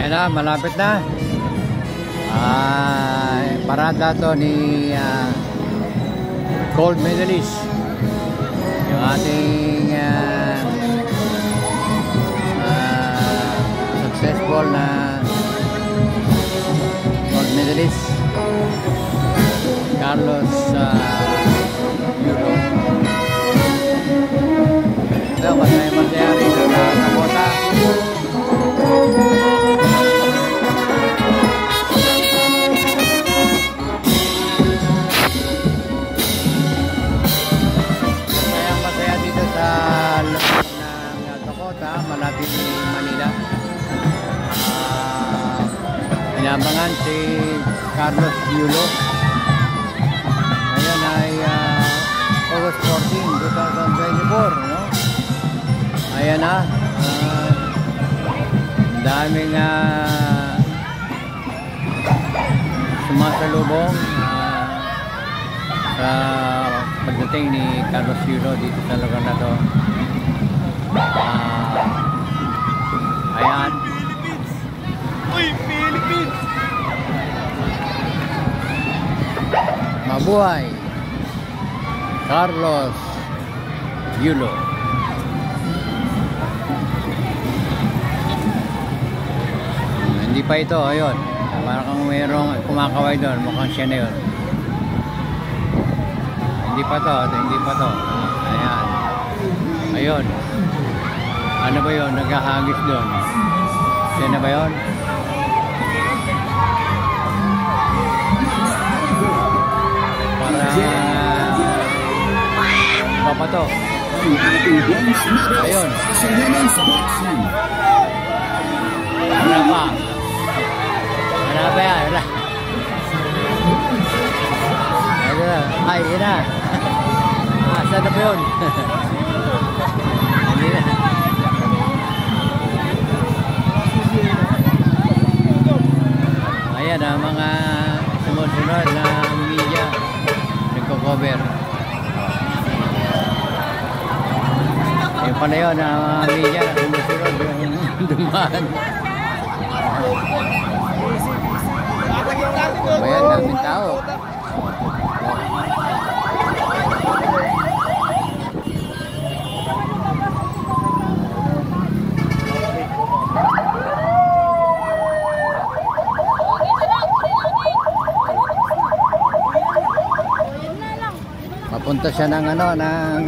Ayan na, malapit na. Parada to ni gold medalist. Yung ating successful na gold medalist Carlos Yulo. Ito, masaya masaya rin sa Nakota. Masaya dito sa loob ng Dakota, malapit ni Manila. Inabangan si Carlos Yulo. Ngayon ay August 14, 2024, no? Ayan na. Daming sumasalubong sa pagdating ni Carlos Yulo dito sa lugar na to. Ayan. Uy, Philippines! Mabuhay Carlos Yulo. Hindi pa ito, ayun. Parang kung mayroong kumakaway doon, mukhang siya na yun. Hindi pa to, hindi pa to. Ayan. Ayun. Ano ba yun? Naghahagis doon. Siya na ba yun? Parang pa to. Ayun. Ano pa? Ano ba yan? Ay, yun na. Saan na ba yun? Hindi na. Ayan ang mga sumusunod na media nagko-cover. Yung pala yun ang mga media na sumusunod yung dumaan. Ayan, daming tao. Papunta siya ng ano, ng